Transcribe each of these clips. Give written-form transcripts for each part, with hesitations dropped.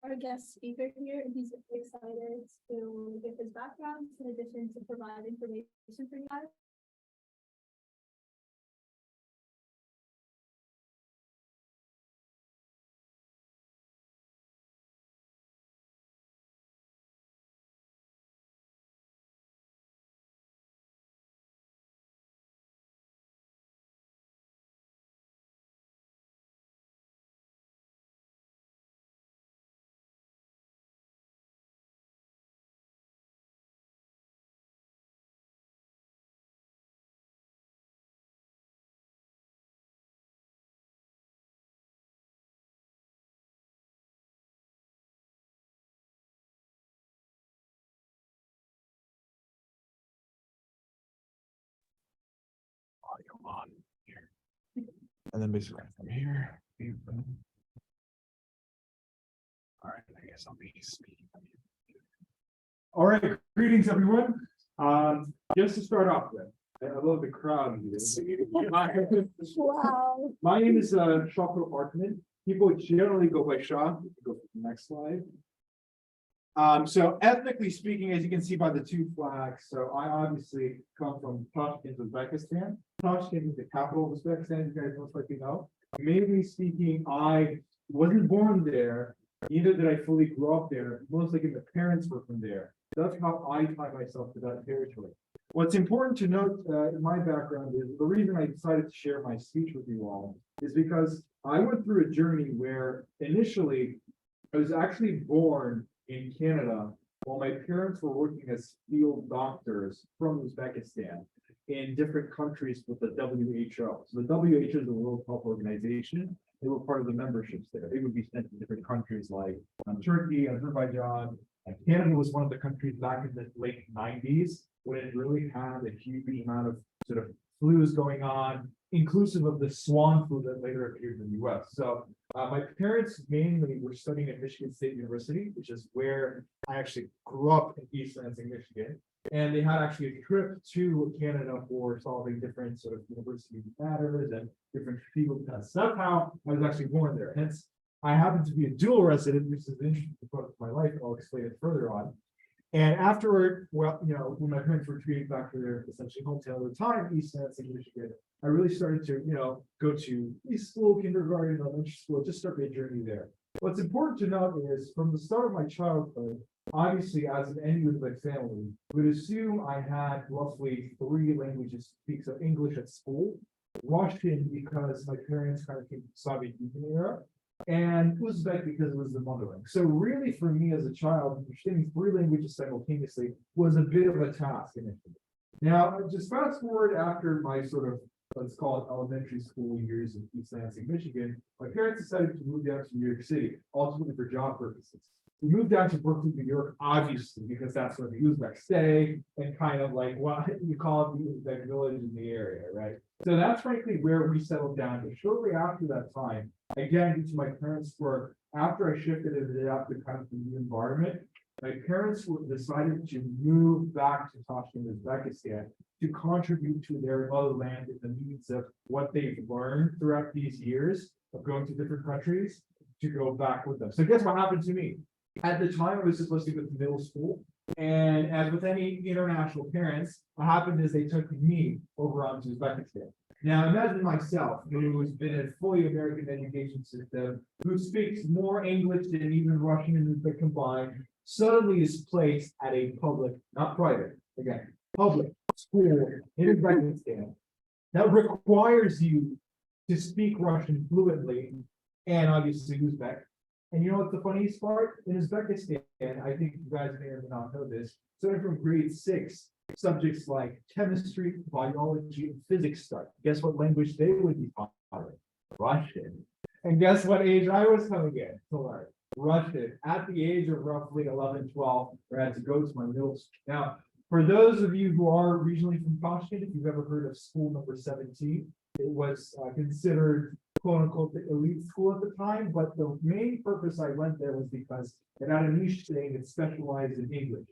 our guest speaker here, and he's excited to give his background in addition to provide information for you guys. Audio on here. And then basically from here. All right, I guess I'll be speaking. All right, greetings everyone. Just to start off with, I love the crowd. Wow. My name is Shohruh Artaman. People generally go by Shah. Go to the next slide. So ethnically speaking, as you can see by the two flags, so I obviously come from Tashkent, Uzbekistan. Tashkent is the capital of Uzbekistan, you guys most likely know. Mainly speaking, I wasn't born there, neither did I fully grow up there. Most likely the parents were from there. That's how I tie myself to that territory. What's important to note in my background is the reason I decided to share my speech with you all is because I went through a journey where initially I was actually born in Canada while my parents were working as field doctors from Uzbekistan in different countries with the WHO. So the WHO is the World Health Organization. They were part of the memberships there. They would be sent to different countries like Turkey, Azerbaijan. Canada was one of the countries back in the late 90s when it really had a huge amount of sort of flus going on, inclusive of the swan flu that later appeared in the US. So my parents mainly were studying at Michigan State University, which is where I actually grew up in East Lansing, Michigan. And they had actually a trip to Canada for solving different sort of university matters and different field tests. That's how I was actually born there. Hence, I happen to be a dual resident, which is an interesting part of my life. I'll explain it further on. And afterward, well, when my parents were treated back to their essentially hometown at the time, East Lansing, Michigan, I really started to, go to preschool, kindergarten, elementary school, just start my journey there. What's important to note is from the start of my childhood, obviously, as in any Uzbek family, would assume I had roughly 3 languages to speak. So English at school, Russian because my parents kind of came from Soviet Union era, and Uzbek because it was the mother tongue. So really for me as a child, understanding 3 languages simultaneously was a bit of a task initially. Now, just fast forward after my sort of, let's call it elementary school years in East Lansing, Michigan, my parents decided to move down to New York City, ultimately for job purposes. We moved down to Brooklyn, New York, obviously, because that's where the Uzbeks stay, and kind of like what you call it, the Uzbek village in the area, right? So that's frankly where we settled down. But shortly after that time, again, due to my parents' work, after I shifted and adapted kind of the new environment, my parents decided to move back to Tashkent, Uzbekistan, to contribute to their motherland in the needs of what they've learned throughout these years of going to different countries to go back with them. So guess what happened to me? At the time, I was supposed to go to middle school. And as with any international parents, what happened is they took me over onto Uzbekistan. Now, imagine myself, who's been in a fully American education system, who speaks more English than even Russian and Uzbek combined, suddenly is placed at a public, not private, again, public school in Uzbekistan that requires you to speak Russian fluently and obviously Uzbek. And you know what the funniest part? In Uzbekistan, I think you guys may or may not know this, starting from grade 6, subjects like chemistry, biology, and physics start. Guess what language they would be taught? Russian. And guess what age I was coming in to learn? Russian. At the age of roughly 11, 12, I had to go to my middle school. Now, for those of you who are regionally from Tashkent, if you've ever heard of school number 17, it was considered quote unquote the elite school at the time, but the main purpose I went there was because it had a niche thing that specialized in English.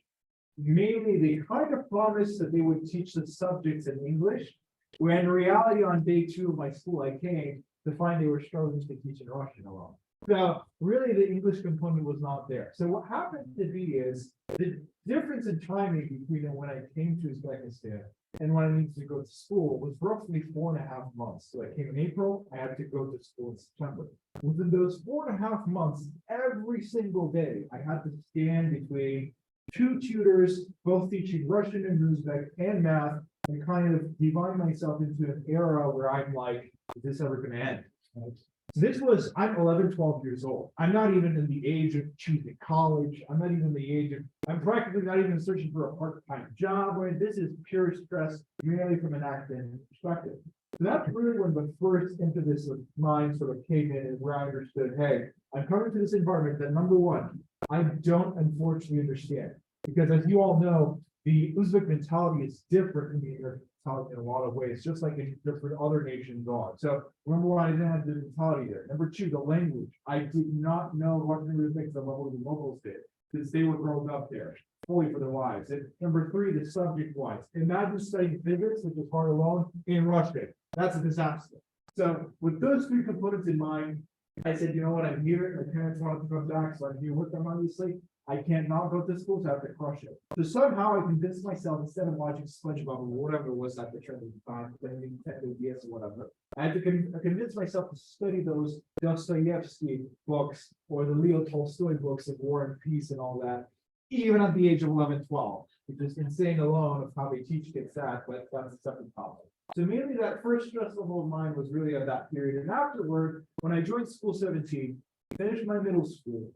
Mainly, they kind of promised that they would teach the subjects in English, when in reality on day 2 of my school, I came to find they were struggling to teach in Russian alone. So really the English component was not there. So what happened to be is the difference in timing between when I came to Uzbekistan and when I needed to go to school was roughly 4.5 months. So I came in April, I had to go to school in September. Within those 4.5 months, every single day, I had to stand between two tutors, both teaching Russian and Uzbek and math, and kind of divide myself into an era where I'm like, is this ever going to end? Right? So this was, I'm 11, 12 years old. I'm not even in the age of choosing college. I'm not even in the age of, I'm practically not even searching for a part-time job. Right? This is pure stress, merely from an academic perspective. So that's really when the first impetus of mine sort of came in, and where I understood, hey, I'm coming to this environment that, number one, I don't unfortunately understand. Because as you all know, the Uzbek mentality is different from the American mentality in a lot of ways, just like in different other nations are. So number one, I didn't have the mentality there. Number two, the language. I did not know Russian and Uzbek the level the locals did, because they were growing up there fully for their lives. And number three, the subject wise. Imagine studying physics, which is hard alone, in Russian. That's a disaster. So with those three components in mind, I said, you know what, I'm here. My parents wanted to come back, so I'm here with them, obviously. I can't not go to school, so I have to crush it. So somehow I convinced myself, instead of watching SpongeBob or whatever it was at the trend of the time, playing Nintendo DS or whatever, I had to convince myself to study those Dostoevsky books or the Leo Tolstoy books of War and Peace and all that, even at the age of 11, 12, which is insane alone of how they teach kids that, but that's a separate topic. So mainly that first stress level of mine was really at that period. And afterward, when I joined school 17, finished my middle school,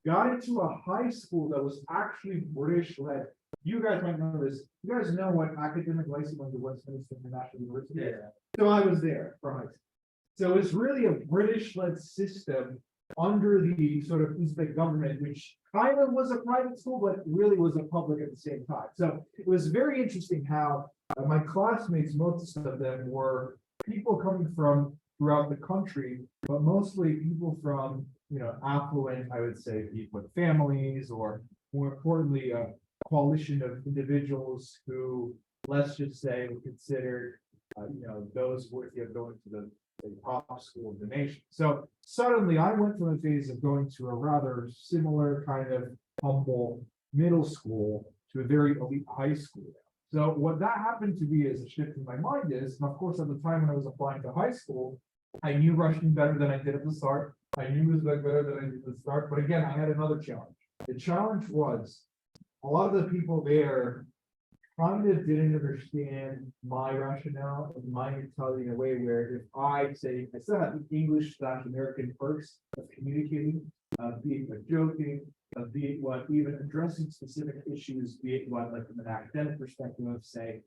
got into a high school that was actually British led. You guys might know this. You guys know what academic license was the Westminster International University. Yeah. So I was there for high school. So it's really a British led system under the sort of Uzbek government, which kind of was a private school, but really was a public at the same time. So it was very interesting how my classmates, most of them were people coming from throughout the country, but mostly people from, affluent, I would say, people with families, or more importantly, a coalition of individuals who, let's just say, were considered, those worthy of going to the top school of the nation. So suddenly I went from a phase of going to a rather similar kind of humble middle school to a very elite high school. So what that happened to be as a shift in my mind is, and of course, at the time when I was applying to high school, I knew Russian better than I did at the start. I knew Uzbek better than I did at the start. But again, I had another challenge. The challenge was a lot of the people there kind of didn't understand my rationale and my mentality in a way where if I say, I still have the English/American perks of communicating, be it like joking, be it what even addressing specific issues, be it what like from an academic perspective of say,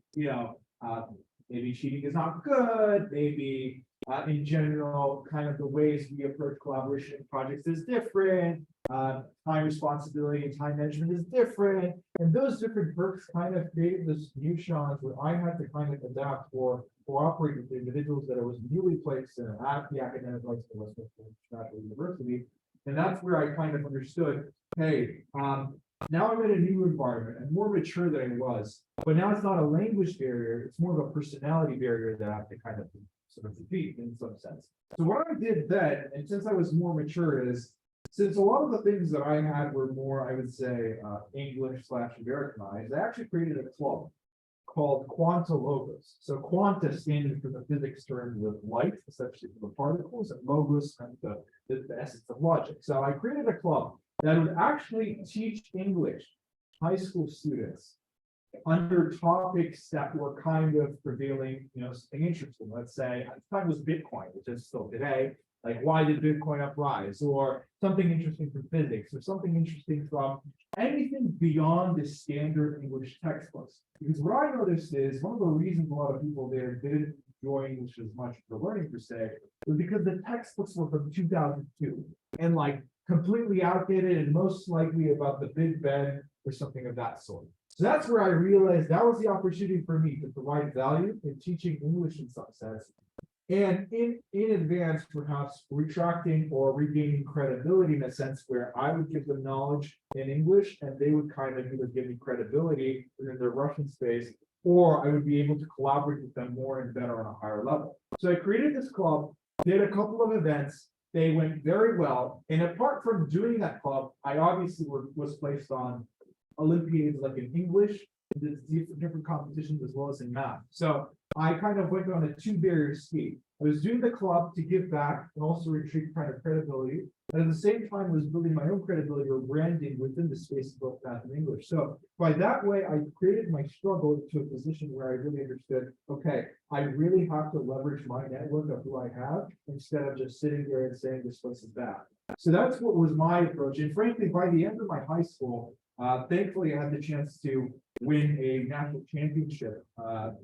maybe cheating is not good, maybe in general, kind of the ways we approach collaboration projects is different, time responsibility and time management is different, and those different perks kind of created this new challenge where I had to kind of adapt or cooperate with the individuals that I was newly placed in at the academic life of Westminster International University, and that's where I kind of understood, hey, now I'm in a new environment. I'm more mature than I was, but now it's not a language barrier. It's more of a personality barrier that I have to kind of sort of defeat in some sense. So what I did then, and since I was more mature, is since a lot of the things that I had were more, I would say, English/Americanized, I actually created a club called Quanta Logos. So Quanta standing for the physics term of light, essentially for the particles, and Logos and the essence of logic. So I created a club that would actually teach English high school students under topics that were kind of prevailing, something interesting. Let's say at the time was Bitcoin, which is still today. Like, why did Bitcoin uprise? Or something interesting from physics, or something interesting from anything beyond the standard English textbooks. Because what I noticed is one of the reasons a lot of people there didn't enjoy English as much for learning per se was because the textbooks were from 2002 and like completely outdated and most likely about the Big Bang or something of that sort. So that's where I realized that was the opportunity for me to provide value in teaching English in some sense. And in advance, perhaps retracting or regaining credibility in a sense where I would give them knowledge in English and they would kind of either give me credibility within their Russian space, or I would be able to collaborate with them more and better on a higher level. So I created this club, did a couple of events, They went very well. And apart from doing that club, I obviously was placed on Olympiads like in English, the different competitions as well as in math. So I kind of went on a two-barrier scheme. I was doing the club to give back and also retrieve kind of credibility. And at the same time, was building my own credibility or branding within the space of both math and English. So by that way, I created my struggle to a position where I really understood, okay, I really have to leverage my network of who I have instead of just sitting there and saying this place is bad. So that's what was my approach. And frankly, by the end of my high school, thankfully, I had the chance to win a national championship,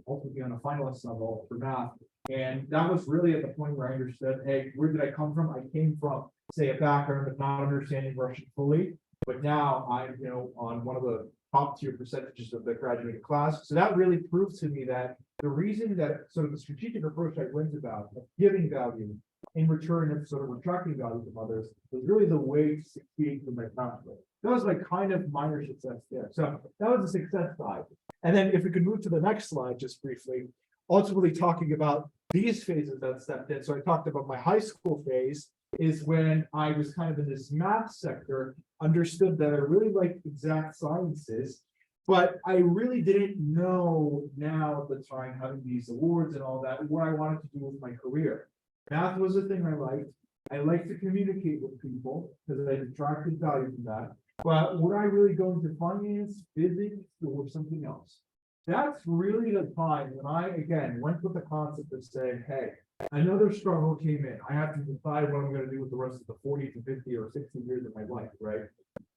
ultimately on a finalist level for math. And that was really at the point where I understood, hey, where did I come from? I came from, say, a background of not understanding Russian fully, but now I'm, on one of the top tier percentages of the graduating class. So that really proved to me that the reason that sort of the strategic approach I went about of giving value in return of sort of retracting value from others was really the way to succeed in my pathway. That was my kind of minor success there. So that was the success side. And then if we could move to the next slide, just briefly, ultimately talking about these phases that stepped in. So I talked about my high school phase is when I was kind of in this math sector, understood that I really liked exact sciences, but I really didn't know now at the time, having these awards and all that, what I wanted to do with my career. Math was the thing I liked. I like to communicate with people because I attracted value from that. But would I really go into finance, physics, or something else? That's really the time when I, again, went with the concept of saying, hey, another struggle came in. I have to decide what I'm going to do with the rest of the 40 to 50 or 60 years of my life, right?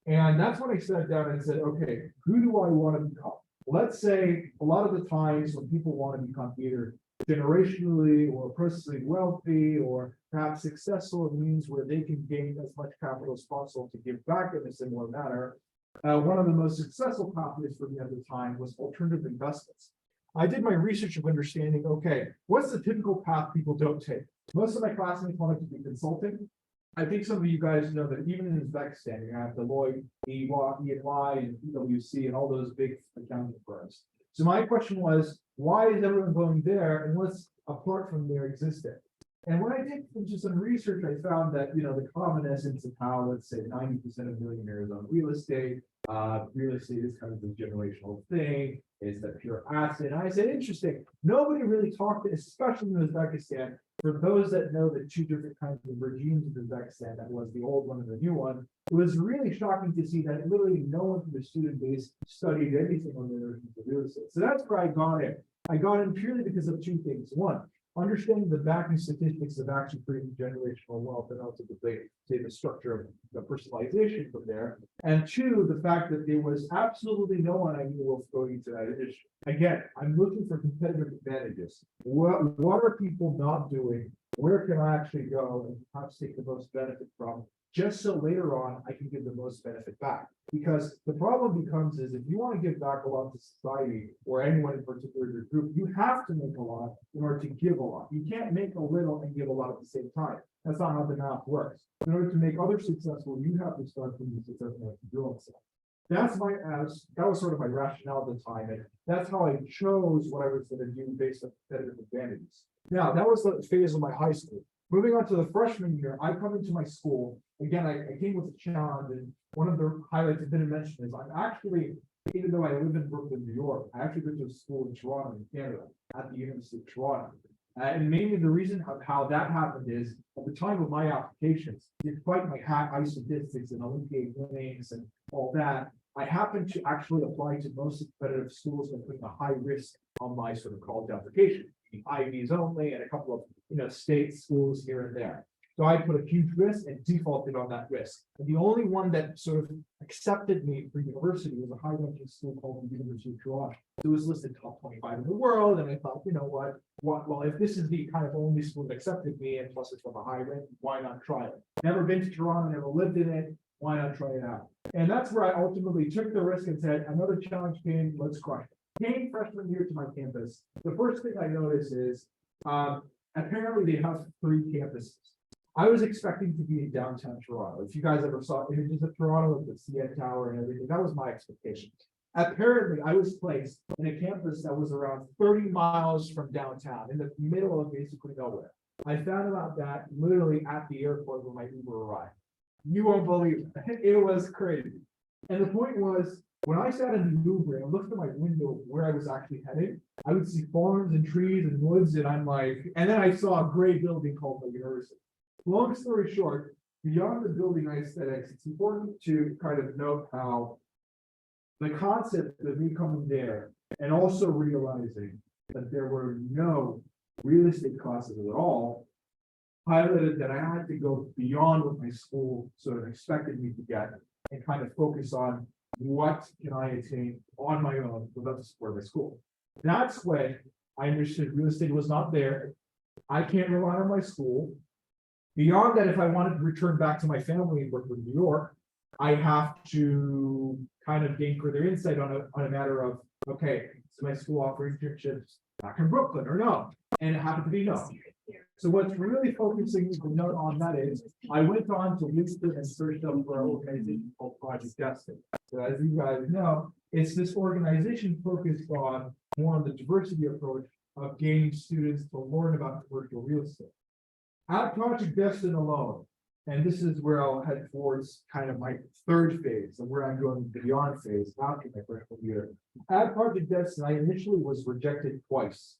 And that's when I sat down and said, okay, who do I want to become? Let's say a lot of the times when people want to become either generationally or personally wealthy or perhaps successful, it means where they can gain as much capital as possible to give back in a similar manner. One of the most successful pathways for me at the time was alternative investments. I did my research of understanding, okay, what's the typical path people don't take? Most of my classmates wanted to be consulting. I think some of you guys know that even in Uzbekistan, you have Deloitte, EY, and PwC, and all those big accounting firms. So my question was, why is everyone going there and what's apart from their existence? And when I did into some research, I found that, the common essence of how, let's say, 90% of millionaires own real estate is kind of the generational thing, is that pure asset. And I said, interesting, nobody really talked, especially in Uzbekistan, for those that know the two different kinds of regimes in Uzbekistan, that was the old one and the new one, it was really shocking to see that literally no one from the student base studied anything on the real estate. So that's where I got in. I got in purely because of two things. One, understanding the backing statistics of actually creating generational wealth and ultimately say the structure of the personalization from there. And two, the fact that there was absolutely no one I knew was going into that industry. Again, I'm looking for competitive advantages. What are people not doing? Where can I actually go and perhaps take the most benefit from? Just so later on I can give the most benefit back. Because the problem becomes is if you want to give back a lot to society or anyone in particular your group, you have to make a lot in order to give a lot. You can't make a little and give a lot at the same time. That's not how the math works. In order to make others successful, you have to start from the successful yourself. That was sort of my rationale at the time, and that's how I chose what I was going to do based on competitive advantages. Now, that was the phase of my high school. Moving on to the freshman year, I come into my school. Again, I came with a challenge, and one of the highlights I didn't mention is I'm actually, even though I live in Brooklyn, New York, I actually went to a school in Toronto, in Canada, at the University of Toronto. And mainly the reason how that happened is at the time of my applications, despite my high statistics and Olympiad winnings and all that, I happened to actually apply to most competitive schools and putting a high risk on my sort of college application, Ivies only, and a couple of state schools here and there. So I put a huge risk and defaulted on that risk. And the only one that sort of accepted me for university was a high-ranking school called the University of Toronto. It was listed top 25 in the world, and I thought, you know what? Well, if this is the kind of only school that accepted me, and plus it's from a high rank, why not try it? Never been to Toronto, never lived in it. Why not try it out? And that's where I ultimately took the risk and said, another challenge came, let's crush it. Came freshman year to my campus. The first thing I noticed is apparently they have 3 campuses. I was expecting to be in downtown Toronto. If you guys ever saw images of Toronto with the CN Tower and everything, that was my expectation. Apparently, I was placed in a campus that was around 30 miles from downtown, in the middle of basically nowhere. I found out that literally at the airport when my Uber arrived. You won't believe it. It was crazy. And the point was, when I sat in the Uber and looked at my window where I was actually heading, I would see farms and trees and woods, and I'm like, and then I saw a gray building called the university. Long story short, beyond the building aesthetics, it's important to kind of note how the concept of me coming there and also realizing that there were no real estate classes at all highlighted that I had to go beyond what my school sort of expected me to get and kind of focus on what can I attain on my own without the support of my school. That's when I understood real estate was not there. I can't rely on my school. Beyond that, if I wanted to return back to my family in Brooklyn, New York, I have to kind of gain further insight on a matter of, okay, does my school offer internships back in Brooklyn or no? And it happened to be no. So what's really focusing the note on that is, I went on to UzSA and searched up for an organization called Project Destined. So as you guys know, it's this organization focused on more on the diversity approach of getting students to learn about commercial real estate. At Project Destined alone, and this is where I'll head towards kind of my third phase and where I'm going beyond phase after my freshman year. At Project Destined, I initially was rejected twice.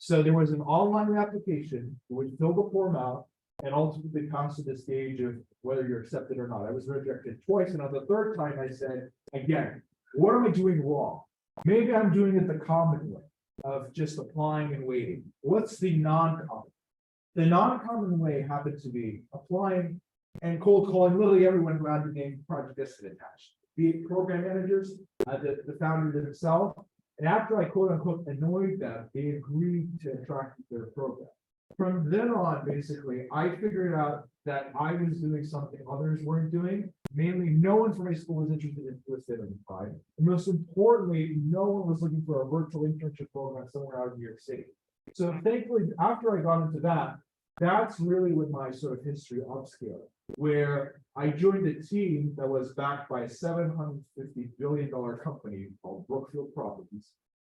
So there was an online application, you would fill the form out and ultimately pass to the stage of whether you're accepted or not. I was rejected twice, and on the third time I said, again, what am I doing wrong? Maybe I'm doing it the common way of just applying and waiting. What's the non-common? The non-common way happened to be applying and cold calling literally everyone who had the name Project Destined attached, be it program managers, the founder himself. And after I quote unquote annoyed them, they agreed to attract their program. From then on, basically, I figured out that I was doing something others weren't doing. Mainly, no one from my school was interested in real estate at the time. And most importantly, no one was looking for a virtual internship program somewhere out of New York City. So thankfully, after I got into that, that's really when my sort of history upscaled, where I joined a team that was backed by a $750 billion company called Brookfield Properties.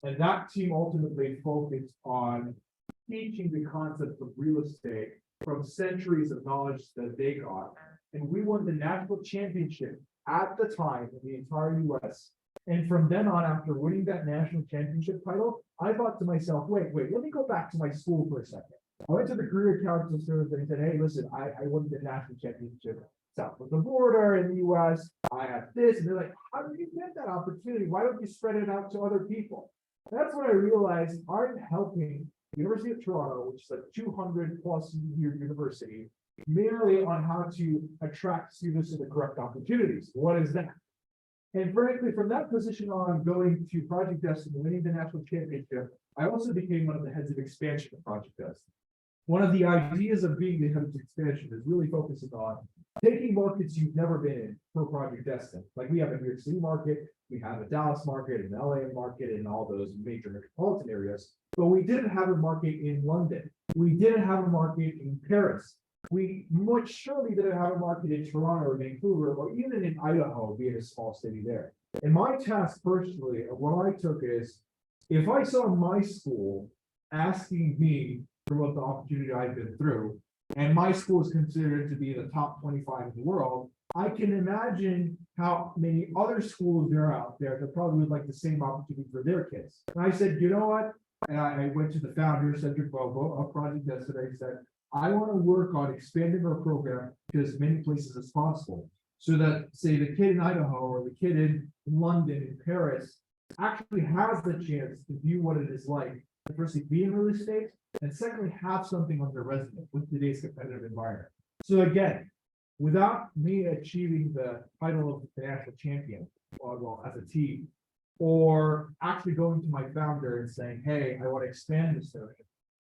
And that team ultimately focused on teaching the concept of real estate from centuries of knowledge that they got. And we won the national championship at the time in the entire US. And from then on, after winning that national championship title, I thought to myself, wait, let me go back to my school for a second. I went to the career counselor and said, hey, listen, I won the national championship south of the border in the US. I have this. And they're like, how did you get that opportunity? Why don't you spread it out to other people? That's when I realized I'm helping the University of Toronto, which is a 200 plus year university, merely on how to attract students to the correct opportunities. What is that? And frankly, from that position on, going to Project Destined, winning the national championship, I also became one of the heads of expansion of Project Destined. One of the ideas of being the head of expansion is really focusing on taking markets you've never been in for Project Destined. Like we have a New York City market, we have a Dallas market, an LA market, and all those major metropolitan areas. But we didn't have a market in London. We didn't have a market in Paris. We much surely didn't have a market in Toronto or Vancouver or even in Idaho, being a small city there. And my task personally, what I took is, if I saw my school asking me for what the opportunity I've been through, and my school is considered to be the top 25 in the world, I can imagine how many other schools there are out there that probably would like the same opportunity for their kids. And I said, you know what? And I went to the founder, Cedric Bobo of Project Destined. I said, I want to work on expanding our program to as many places as possible, so that, say, the kid in Idaho or the kid in London, in Paris, actually has the chance to view what it is like to firstly be in real estate, and secondly, have something on their resume with today's competitive environment. So again, without me achieving the title of the national champion, well, as a team, or actually going to my founder and saying, hey, I want to expand this area,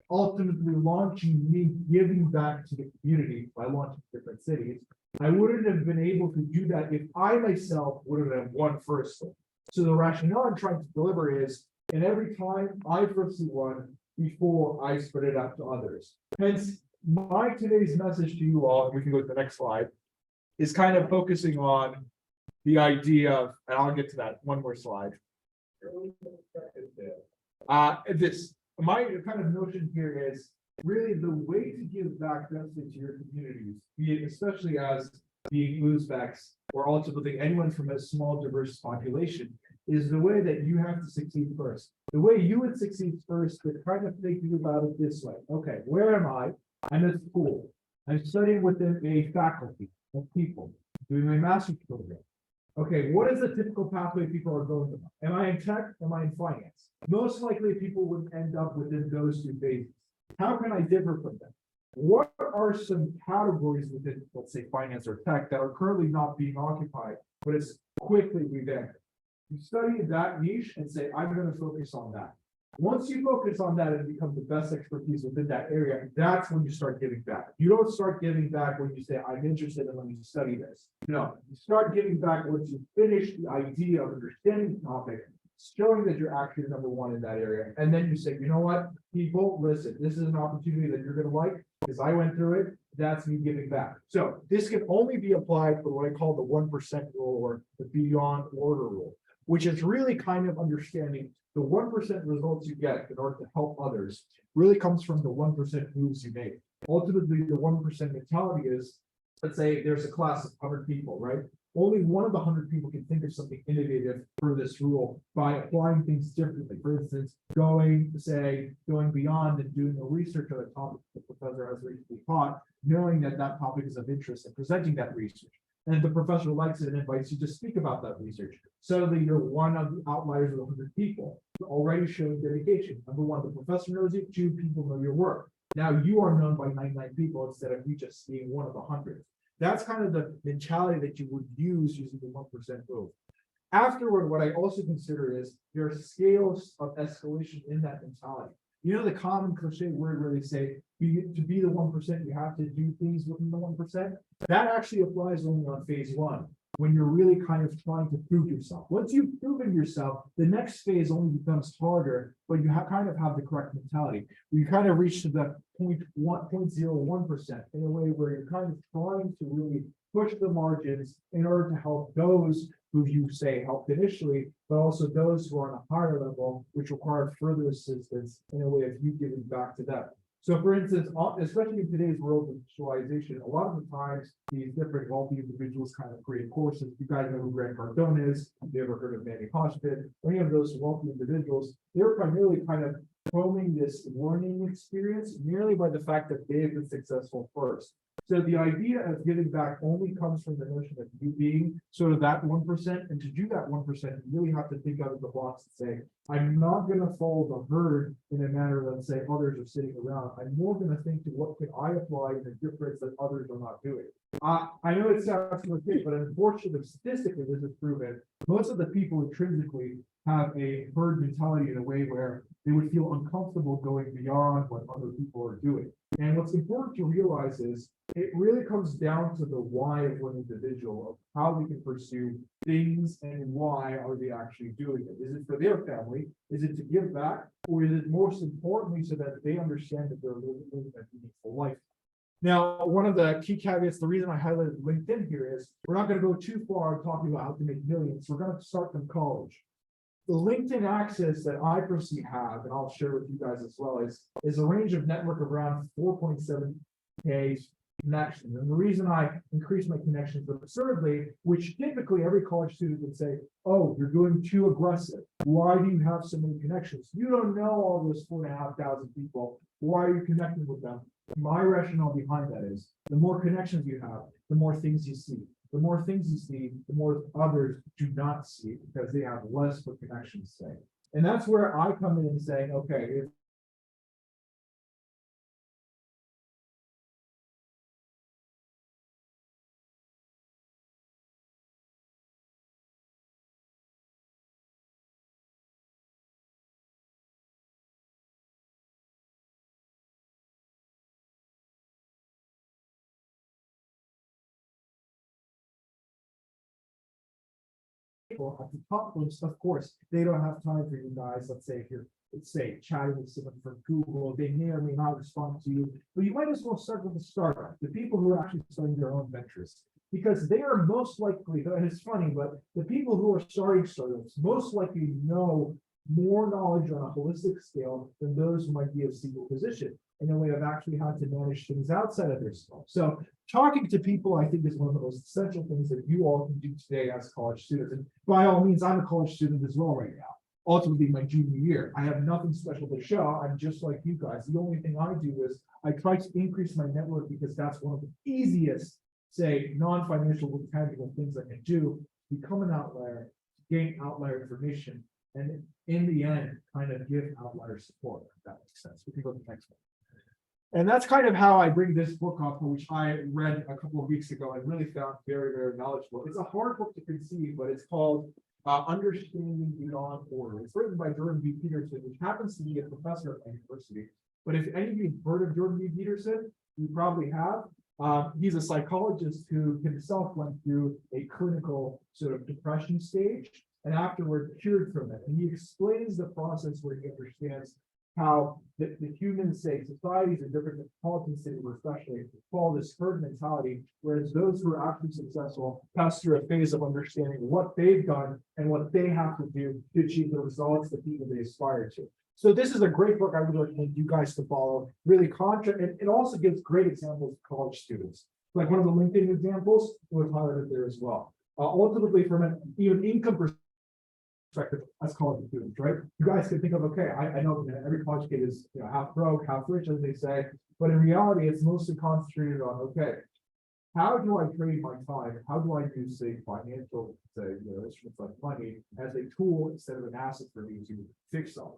ultimately launching me giving back to the community by launching different cities, I wouldn't have been able to do that if I myself would have won first. So the rationale I'm trying to deliver is, in every time I firstly won before I spread it out to others. Hence, my today's message to you all, and we can go to the next slide, is kind of focusing on the idea of, and I'll get to that one more slide. My kind of notion here is, really the way to give back directly to your communities, be it especially as being Uzbeks or ultimately anyone from a small diverse population, is the way that you have to succeed first. The way you would succeed first, but kind of thinking about it this way. Okay, where am I? I'm at school. I'm studying within a faculty of people, doing my master's program. Okay, what is the typical pathway people are going through? Am I in tech? Am I in finance? Most likely people would end up within those two phases. How can I differ from them? What are some categories within, let's say, finance or tech that are currently not being occupied, but it's quickly revamped? You study that niche and say, I'm going to focus on that. Once you focus on that and become the best expertise within that area, that's when you start giving back. You don't start giving back when you say, I'm interested in let me study this. No, you start giving back once you finish the idea of understanding the topic, showing that you're actually number one in that area. And then you say, you know what, people, listen, this is an opportunity that you're going to like because I went through it. That's me giving back. So this can only be applied for what I call the 1% rule or the beyond order rule, which is really kind of understanding the 1% results you get in order to help others really comes from the 1% moves you make. Ultimately, the 1% mentality is, let's say there's a class of 100 people, right? Only one of the 100 people can think of something innovative for this rule by applying things differently. For instance, going beyond and doing a research on a topic the professor has recently taught, knowing that that topic is of interest and presenting that research. And the professor likes it and invites you to speak about that research. Suddenly you're one of the outliers of the 100 people. You're already showing dedication. Number one, the professor knows you, 2 people know your work. Now you are known by 99 people instead of you just being one of the 100. That's kind of the mentality that you would use using the 1% move. Afterward, what I also consider is there are scales of escalation in that mentality. You know, the common cliche word where they say, to be the 1%, you have to do things within the 1%. That actually applies only on phase 1, when you're really kind of trying to prove yourself. Once you've proven yourself, the next phase only becomes harder, but you kind of have the correct mentality. You kind of reach to the 0.01% in a way where you're kind of trying to really push the margins in order to help those who you say helped initially, but also those who are on a higher level, which require further assistance in a way of you giving back to them. So for instance, especially in today's world of digitalization, a lot of the times these different wealthy individuals kind of create courses. You guys know who Grant Cardone is. Have you ever heard of Manny Hoshpit? Any of those wealthy individuals, they're primarily kind of forming this learning experience merely by the fact that they've been successful first. So the idea of giving back only comes from the notion of you being sort of that 1%. And to do that 1%, you really have to think out of the box and say, I'm not going to follow the herd in a manner that, say, others are sitting around. I'm more going to think to what can I apply in a difference that others are not doing. I know it sounds like, but unfortunately, statistically, this is proven. Most of the people intrinsically have a herd mentality in a way where they would feel uncomfortable going beyond what other people are doing. And what's important to realize is it really comes down to the why of one individual, of how they can pursue things and why are they actually doing it. Is it for their family? Is it to give back? Or is it most importantly so that they understand that they're living a meaningful life? Now, one of the key caveats, the reason I highlighted LinkedIn here is we're not going to go too far talking about how to make millions. We're going to start from college. The LinkedIn access that I personally have, and I'll share with you guys as well, is a range of network around 4.7K connections. And the reason I increase my connections absurdly, which typically every college student would say, oh, you're doing too aggressive. Why do you have so many connections? You don't know all those 4,500 people. Why are you connecting with them? My rationale behind that is the more connections you have, the more things you see. The more things you see, the more others do not see because they have less for connections say. And that's where I come in and saying, okay, if at the top list, of course, they don't have time for you guys. Let's say chatting with someone from Google, they may or may not respond to you, but you might as well start with a startup, the people who are actually starting their own ventures, because they are most likely, and it's funny, but the people who are starting startups most likely know more knowledge on a holistic scale than those who might be of single position. And then we have actually had to manage things outside of their scope. So talking to people, I think, is one of the most essential things that you all can do today as college students. And by all means, I'm a college student as well right now. Ultimately, my junior year, I have nothing special to show. I'm just like you guys. The only thing I do is I try to increase my network because that's one of the easiest, say, non-financial, tangible things I can do. Become an outlier, gain outlier information, and in the end, kind of give outlier support. If that makes sense. We can go to the next one. And that's kind of how I bring this book up, which I read a couple of weeks ago and really found very, very knowledgeable. It's a hard book to conceive, but it's called Understanding Beyond Order. It's written by Jordan B. Peterson, which happens to be a professor at my university. But if any of you have heard of Jordan B. Peterson, you probably have. He's a psychologist who himself went through a clinical sort of depression stage and afterward cured from it. And he explains the process where he understands how the human, say, societies and different politics especially follow this herd mentality, whereas those who are actually successful pass through a phase of understanding what they've done and what they have to do to achieve the results that people they aspire to. So this is a great book I would recommend you guys to follow. Really and it also gives great examples of college students. Like one of the LinkedIn examples was highlighted there as well. Ultimately, from an even income perspective as college students, right? You guys can think of, okay, I know that every college kid is half broke, half rich, as they say, but in reality, it's mostly concentrated on, okay, how do I trade my time? How do I use, say, financial, say, instruments like money as a tool instead of an asset for me to fix something?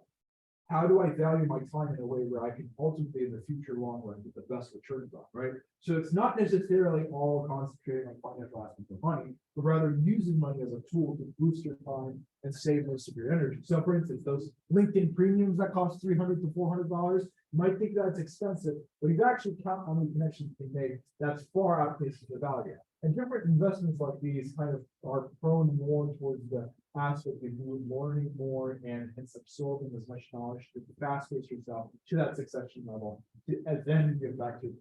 How do I value my time in a way where I can ultimately in the future long run get the best returns on, right? So it's not necessarily all concentrating on financial aspects of money, but rather using money as a tool to boost your time and save most of your energy. So for instance, those LinkedIn premiums that cost $300 to $400, you might think that's expensive, but if you actually count how many connections you can make, that's far outpaces the value. And different investments like these kind of are prone more towards the aspect of you learning more and absorbing as much knowledge to fast-pace yourself to that succession level, and then get back to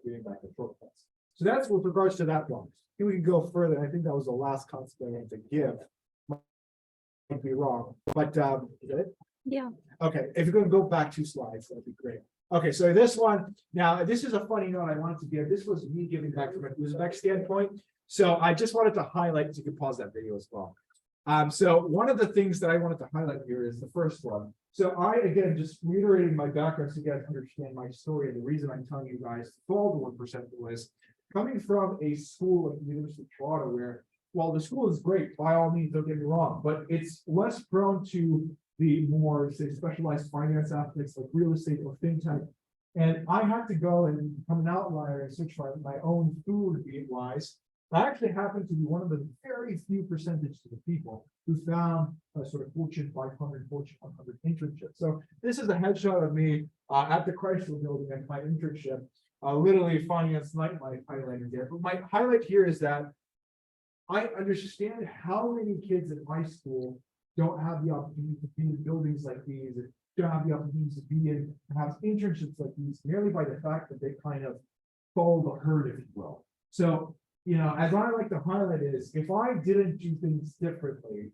getting back to shortcuts. So that's with regards to that one. Here we can go further. I think that was the last concept I wanted to give. Might be wrong, but is that it? Yeah. Okay, if you're going to go back 2 slides, that'd be great. Okay, so this one, now this is a funny note I wanted to give. This was me giving back from an Uzbek standpoint. So I just wanted to highlight, you can pause that video as well. So one of the things that I wanted to highlight here is the first one. So I, again, just reiterating my background so you guys understand my story. And the reason I'm telling you guys to follow the 1% was coming from a school like the University of Toronto, where, while the school is great, by all means, don't get me wrong, but it's less prone to the more, say, specialized finance aspects like real estate or FinTech. And I had to go and become an outlier and search for my own food wise. I actually happened to be one of the very few percentage of the people who found a sort of Fortune 500, Fortune 100 internship. So this is a headshot of me at the Chrysler building at my internship. Literally finance night, my highlighter there. But my highlight here is that I understand how many kids in high school don't have the opportunity to be in buildings like these, don't have the opportunity to be in perhaps internships like these, merely by the fact that they kind of follow the herd, if you will. So, as I like to highlight is, if I didn't do things differently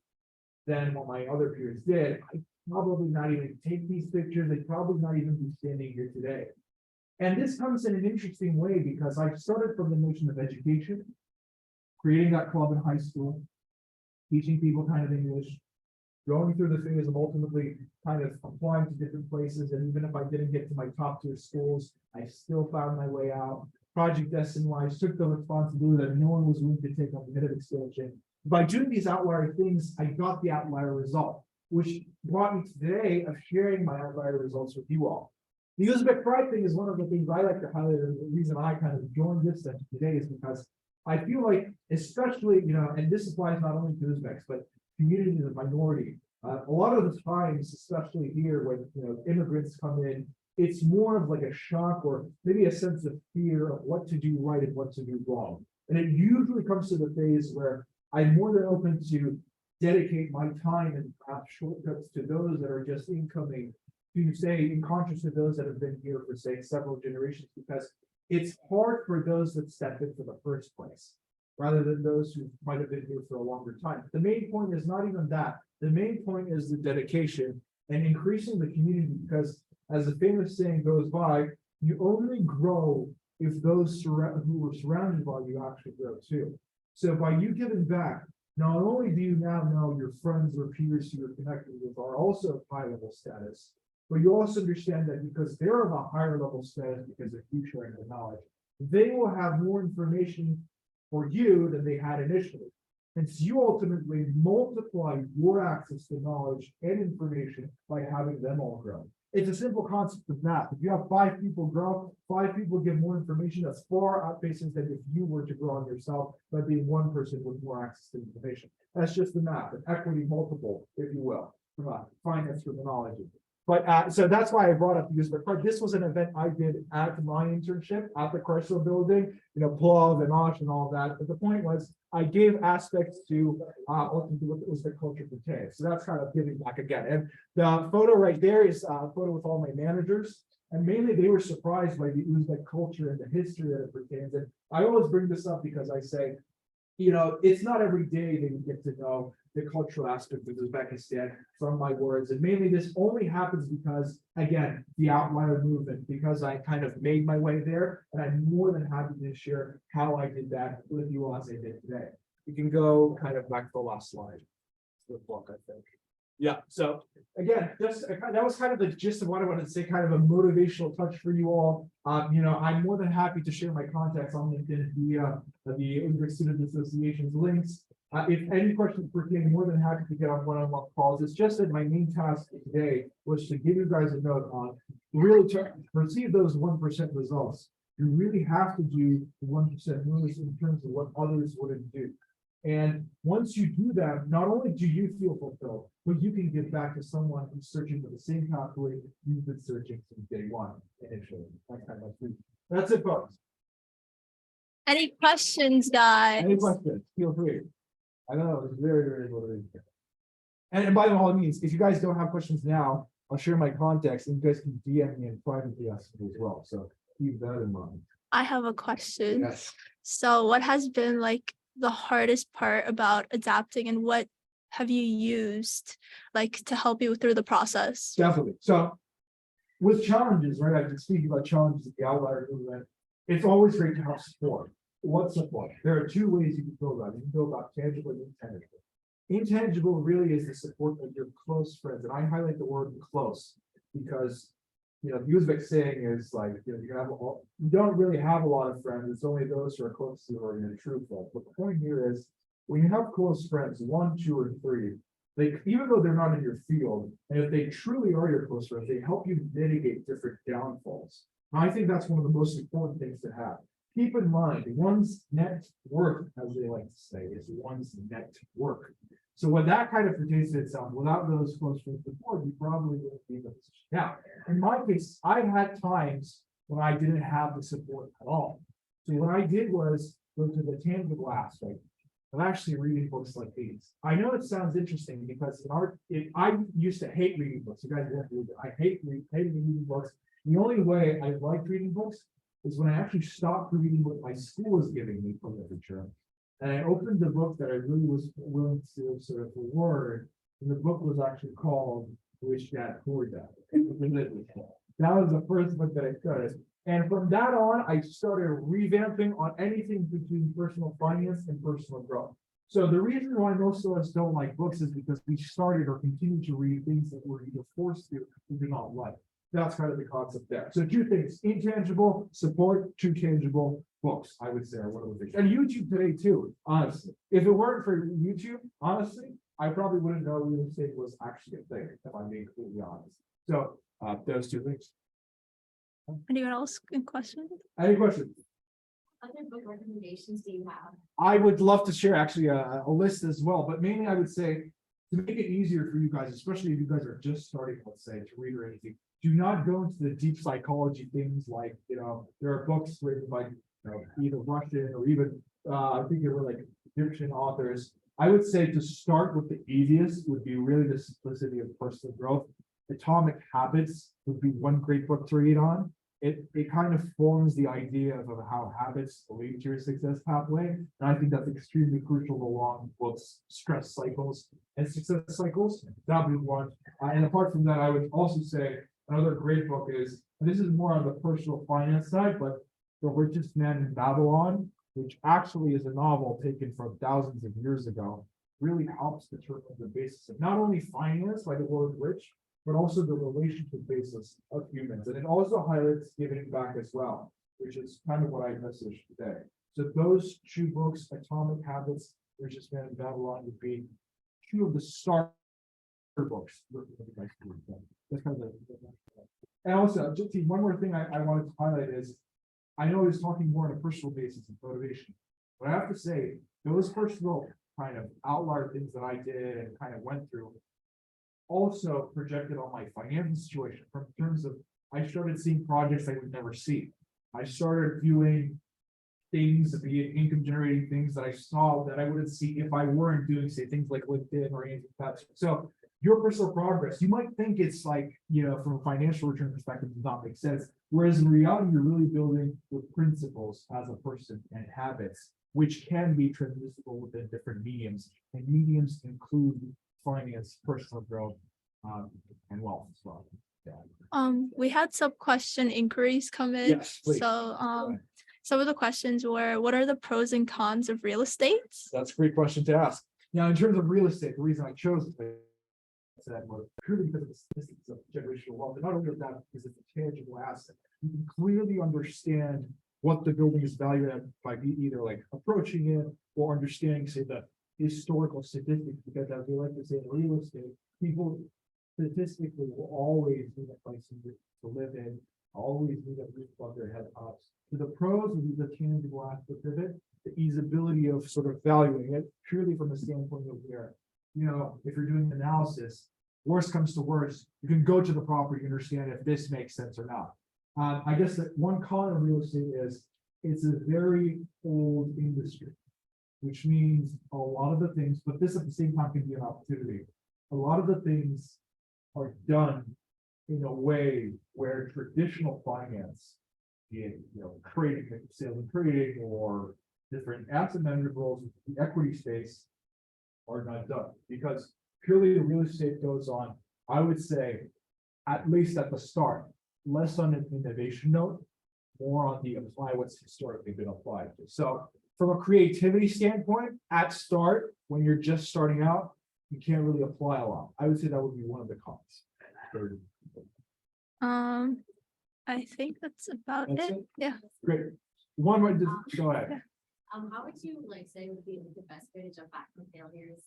than what my other peers did, I'd probably not even take these pictures. I'd probably not even be standing here today. And this comes in an interesting way because I started from the notion of education, creating that club in high school, teaching people kind of English, going through the phase of ultimately kind of applying to different places. And even if I didn't get to my top tier schools, I still found my way out. Project Destined, I took the responsibility that no one was willing to take on the head of expansion. By doing these outlier things, I got the outlier result, which brought me to today of sharing my outlier results with you all. The Uzbek pride thing is one of the things I like to highlight. And the reason I kind of joined this session today is because I feel like, especially, and this applies not only to Uzbeks, but communities of minority. A lot of the times, especially here, when immigrants come in, it's more of like a shock or maybe a sense of fear of what to do right and what to do wrong. And it usually comes to the phase where I'm more than open to dedicate my time and perhaps shortcuts to those that are just incoming, to say, in contrast to those that have been here for, say, several generations, because it's hard for those that step in for the first place. rather than those who might have been here for a longer time. The main point is not even that. The main point is the dedication and increasing the community, because as the famous saying goes by, you only grow if those who were surrounded by you actually grow too. So by you giving back, not only do you now know your friends or peers who you're connected with are also of high level status, but you also understand that because they're of a higher level status because of you sharing the knowledge, they will have more information for you than they had initially. And so you ultimately multiply your access to knowledge and information by having them all grow. It's a simple concept of math. If you have 5 people grow, 5 people give more information, that's far outpaces than if you were to grow on yourself by being one person with more access to information. That's just the math, an equity multiple, if you will, from a finance terminology. But so that's why I brought up the Uzbek card. This was an event I did at my internship at the Chrysler building, Plov and Osh and all that. But the point was I gave aspects to ultimately what the Uzbek culture pertains. So that's kind of giving back again. And the photo right there is a photo with all my managers. And mainly they were surprised by the Uzbek culture and the history that it pertains. And I always bring this up because I say, it's not every day that you get to know the cultural aspect of Uzbekistan from my words. And mainly this only happens because, again, the outlier movement, because I kind of made my way there. And I'm more than happy to share how I did that with you as I did today. You can go kind of back to the last slide. The book, I think. Yeah, so again, just that was kind of the gist of what I wanted to say, kind of a motivational touch for you all. I'm more than happy to share my contacts on LinkedIn via the Uzbek Student Association's links. If any questions pertain, more than happy to get on one-on-one calls. It's just that my main task today was to give you guys a note on really to receive those 1% results. You really have to do the 1% moves in terms of what others wouldn't do. And once you do that, not only do you feel fulfilled, but you can give back to someone who's searching for the same pathway you've been searching since day one initially. That's kind of like that's it, folks. Any questions, guys? Any questions? Feel free. I know it's very, very motivating. And by all means, if you guys don't have questions now, I'll share my contacts and you guys can DM me and privately ask me as well. So keep that in mind. I have a question. Yes. So what has been like the hardest part about adapting, and what have you used to help you through the process? Definitely. So with challenges, right? I've been speaking about challenges at the outlier movement. It's always great to have support. What support? There are 2 ways you can go about it. You can go about tangible and intangible. Intangible really is the support of your close friends. And I highlight the word close because the Uzbek saying is you don't really have a lot of friends. It's only those who are close to you or in a true friend. But the point here is when you have close friends, 1, 2, or 3, even though they're not in your field, and if they truly are your close friends, they help you mitigate different downfalls. And I think that's one of the most important things to have. Keep in mind, one's net worth, as they like to say, is one's net worth. So when that kind of pertains to itself, without those close friends support, you probably wouldn't be in the position. Now, in my case, I had times when I didn't have the support at all. So what I did was go to the tangible aspect of actually reading books like these. I know it sounds interesting because I used to hate reading books. You guys won't believe it. I hated reading books. The only way I liked reading books is when I actually stopped reading what my school was giving me for literature. And I opened the book that I really was willing to sort of reward. And the book was actually called Rich Dad Poor Dad. That was the first book that I could. And from that on, I started revamping on anything between personal finance and personal growth. So the reason why most of us don't like books is because we started or continue to read things that we're either forced to or do not like. That's kind of the concept there. So 2 things: intangible support, 2 tangible books, I would say, are one of the things. And YouTube today too, honestly. If it weren't for YouTube, honestly, I probably wouldn't know real estate was actually a thing, if I'm being completely honest. So those 2 things. Anyone else in question? Any questions? Other book recommendations do you have? I would love to share actually a list as well, but mainly I would say to make it easier for you guys, especially if you guys are just starting, let's say, to read or anything, do not go into the deep psychology things like, there are books written by, either Russian or even, I think there were like Egyptian authors. I would say to start with the easiest would be really the simplicity of personal growth. Atomic Habits would be one great book to read on. it kind of forms the idea of how habits lead to your success pathway. And I think that's extremely crucial along both stress cycles and success cycles. That would be one. And apart from that, I would also say another great book is, and this is more on the personal finance side, but The Richest Man in Babylon, which actually is a novel taken from thousands of years ago, really helps determine the basis of not only finance, like the word rich, but also the relationship basis of humans. And it also highlights giving back as well, which is kind of what I messaged today. So those two books, Atomic Habits, Richest Man in Babylon, would be two of the starter books. That's kind of and also, just one more thing I wanted to highlight is, I know he's talking more on a personal basis of motivation, but I have to say, those personal kind of outlier things that I did and kind of went through also projected on my financial situation from terms of, I started seeing projects I would never see. I started viewing things, be it income generating things that I saw that I wouldn't see if I weren't doing, say, things like LinkedIn or anything like that. So your personal progress, you might think it's like, from a financial return perspective, does not make sense. Whereas in reality, you're really building the principles as a person and habits, which can be transmissible within different mediums. And mediums include finance, personal growth, and wealth as well. Yeah. We had some question inquiries come in. Yes, please. So some of the questions were, what are the pros and cons of real estate? That's a great question to ask. Now, in terms of real estate, the reason I chose that was purely because of the statistics of generational wealth. And not only that, because it's a tangible asset. You can clearly understand what the building is valued at by either like approaching it or understanding, say, the historical statistics, because as we like to say in real estate, people statistically will always need a place to live in, always need a roof above their head up. So the pros would be the tangible aspect of it, the easeability of sort of valuing it purely from the standpoint of where, if you're doing analysis, worst comes to worst, you can go to the property and understand if this makes sense or not. I guess that one con of real estate is it's a very old industry, which means a lot of the things, but this at the same time can be an opportunity. A lot of the things are done in a way where traditional finance, be it, trading, sales and trading, or different asset management roles in the equity space are not done, because purely the real estate goes on, I would say, at least at the start, less on an innovation note, more on the apply what's historically been applied to. So from a creativity standpoint, at start, when you're just starting out, you can't really apply a lot. I would say that would be one of the cons. I think that's about That's it. it? Yeah. Great. One way, just go ahead. How would you say would be the best way to jump back from failures?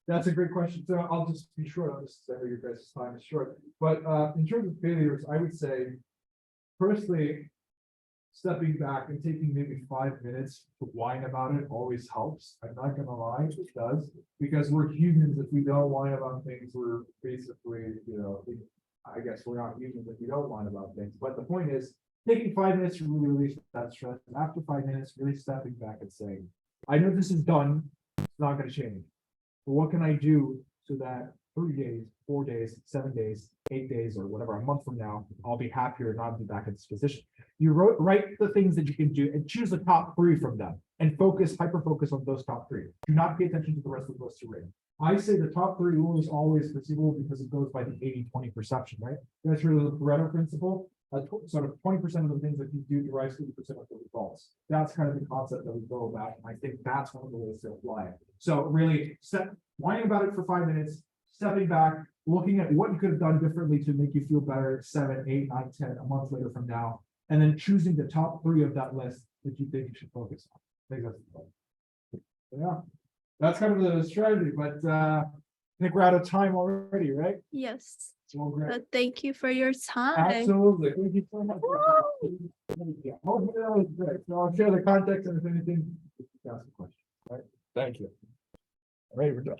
That's a great question. So I'll just be short on this. I know your guys' time is short, but in terms of failures, I would say, personally, stepping back and taking maybe 5 minutes to whine about it always helps. I'm not gonna lie, it does, because we're humans. If we don't whine about things, we're basically, I guess we're not humans if we don't whine about things. But the point is, taking 5 minutes to really release that stress. And after 5 minutes, really stepping back and saying, I know this is done, it's not gonna change. But what can I do so that 3 days, 4 days, 7 days, 8 days, or whatever, a month from now, I'll be happier and not be back in this position. You write the things that you can do and choose the top 3 from them and hyper focus on those top 3. Do not pay attention to the rest of the list to rate. I say the top 3 rule is always perceivable because it goes by the 80-20 perception, right? That's really the Pareto principle. Sort of 20% of the things that you do derives 50% of the results. That's kind of the concept that we go about. And I think that's one of the ways to apply it. So really whining about it for 5 minutes, stepping back, looking at what you could have done differently to make you feel better 7, 8, 9, 10, a month later from now, and then choosing the top 3 of that list that you think you should focus on. I think that's the point. Yeah, that's kind of the strategy, but I think we're out of time already, right? Yes. Well, great. But thank you for your time. Absolutely. Thank you so much. Hopefully that was great. So I'll share the context and if anything, ask a question. All right. Thank you. All right, we're done.